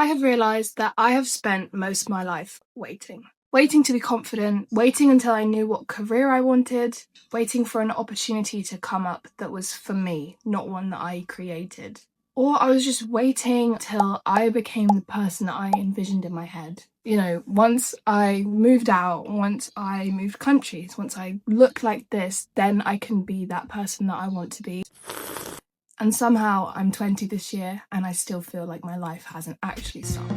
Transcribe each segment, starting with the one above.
I have realised that I have spent most of my life waiting. Waiting to be confident, waiting until I knew what career I wanted, waiting for an opportunity to come up that was for me, not one that I created. Or I was just waiting till I became the person that I envisioned in my head. You know, once I moved out, once I moved countries, once I look like this, then I can be that person that I want to be. And somehow I'm 20 this year and I still feel like my life hasn't actually started.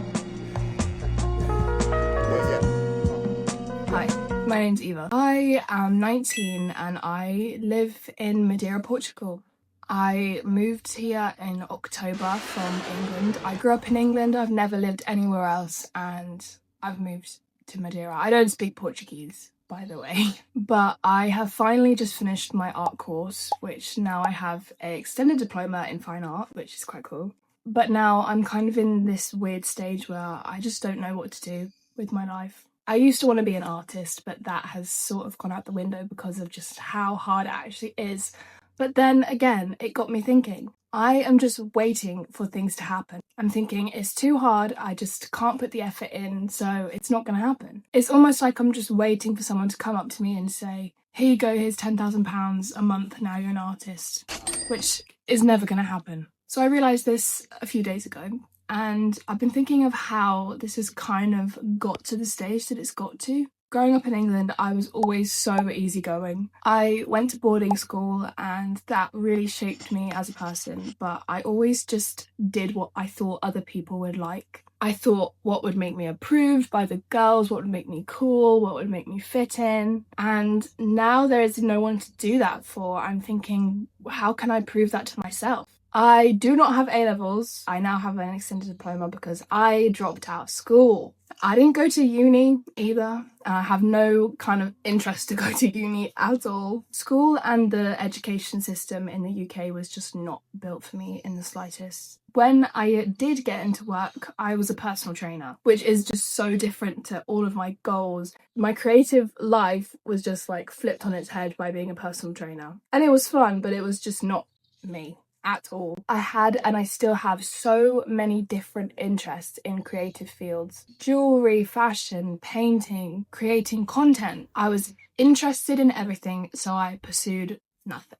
Hi, my name's Eva. I am 19 and I live in Madeira, Portugal. I moved here in October from England. I grew up in England, I've never lived anywhere else, and I've moved to Madeira. I don't speak Portuguese, by the way, but I have finally just finished my art course, which now I have an extended diploma in fine art, which is quite cool. But now I'm kind of in this weird stage where I just don't know what to do with my life. I used to want to be an artist, but that has sort of gone out the window because of just how hard it actually is. But then again, it got me thinking. I am just waiting for things to happen. I'm thinking it's too hard, I just can't put the effort in, so it's not going to happen. It's almost like I'm just waiting for someone to come up to me and say, here you go, here's £10,000 a month, now you're an artist, which is never going to happen. So I realised this a few days ago, and I've been thinking of how this has kind of got to the stage that it's got to. Growing up in England, I was always so easygoing. I went to boarding school and that really shaped me as a person, but I always just did what I thought other people would like. I thought what would make me approved by the girls, what would make me cool, what would make me fit in. And now there is no one to do that for. I'm thinking, how can I prove that to myself? I do not have A-levels. I now have an extended diploma because I dropped out of school. I didn't go to uni either. I have no kind of interest to go to uni at all. School and the education system in the UK was just not built for me in the slightest. When I did get into work, I was a personal trainer, which is just so different to all of my goals. My creative life was just like flipped on its head by being a personal trainer. And it was fun, but it was just not me at all. I had and I still have so many different interests in creative fields. Jewellery, fashion, painting, creating content. I was interested in everything, so I pursued nothing.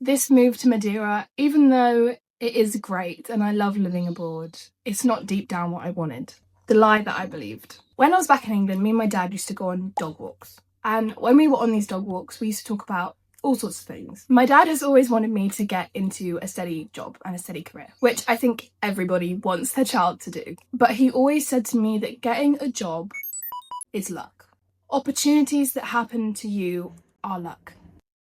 This move to Madeira, even though it is great and I love living abroad, it's not deep down what I wanted. The lie that I believed. When I was back in England, me and my dad used to go on dog walks. And when we were on these dog walks, we used to talk about all sorts of things. My dad has always wanted me to get into a steady job and a steady career, which I think everybody wants their child to do. But he always said to me that getting a job is luck. Opportunities that happen to you are luck.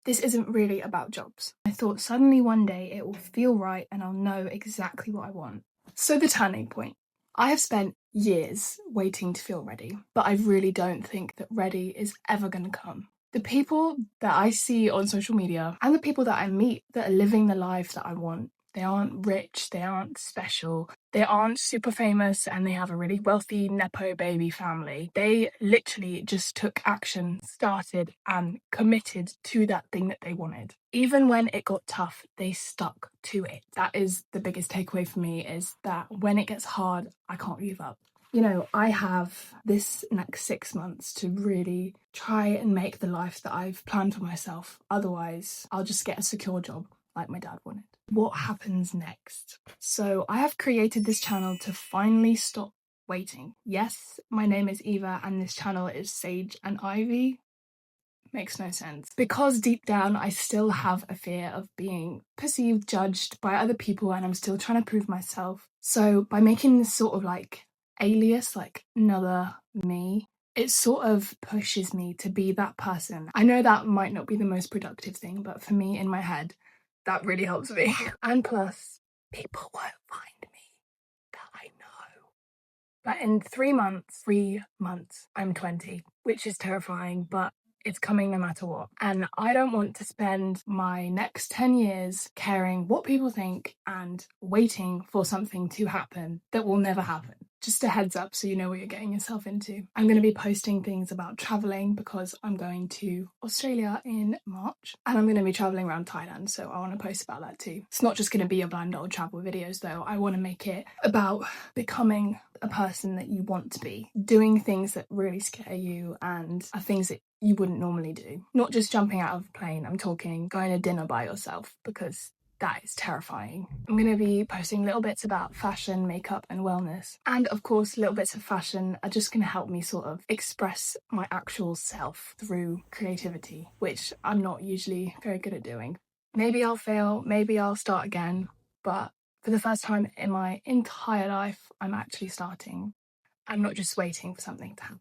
This isn't really about jobs. I thought suddenly one day it will feel right and I'll know exactly what I want. So the turning point. I have spent years waiting to feel ready, but I really don't think that ready is ever going to come. The people that I see on social media and the people that I meet that are living the life that I want, they aren't rich, they aren't special, they aren't super famous, and they have a really wealthy Nepo baby family. They literally just took action, started and committed to that thing that they wanted. Even when it got tough, they stuck to it. That is the biggest takeaway for me, is that when it gets hard, I can't give up. You know, I have this next 6 months to really try and make the life that I've planned for myself. Otherwise, I'll just get a secure job like my dad wanted. What happens next? So I have created this channel to finally stop waiting. Yes, my name is Eva and this channel is Sage and Ivy. Makes no sense. Because deep down I still have a fear of being perceived, judged by other people, and I'm still trying to prove myself. So by making this sort of like alias, like another me, it sort of pushes me to be that person. I know that might not be the most productive thing, but for me in my head, that really helps me. And plus, people won't find me. That I know. But in 3 months, I'm 20, which is terrifying, but it's coming no matter what. And I don't want to spend my next 10 years caring what people think and waiting for something to happen that will never happen. Just a heads up so you know what you're getting yourself into. I'm going to be posting things about traveling because I'm going to Australia in March and I'm going to be traveling around Thailand, so I want to post about that too. It's not just going to be your bland old travel videos though. I want to make it about becoming a person that you want to be, doing things that really scare you and are things that you wouldn't normally do. Not just jumping out of a plane, I'm talking going to dinner by yourself, because that is terrifying. I'm going to be posting little bits about fashion, makeup and wellness. And of course, little bits of fashion are just going to help me sort of express my actual self through creativity, which I'm not usually very good at doing. Maybe I'll fail, maybe I'll start again, but for the first time in my entire life, I'm actually starting. I'm not just waiting for something to happen.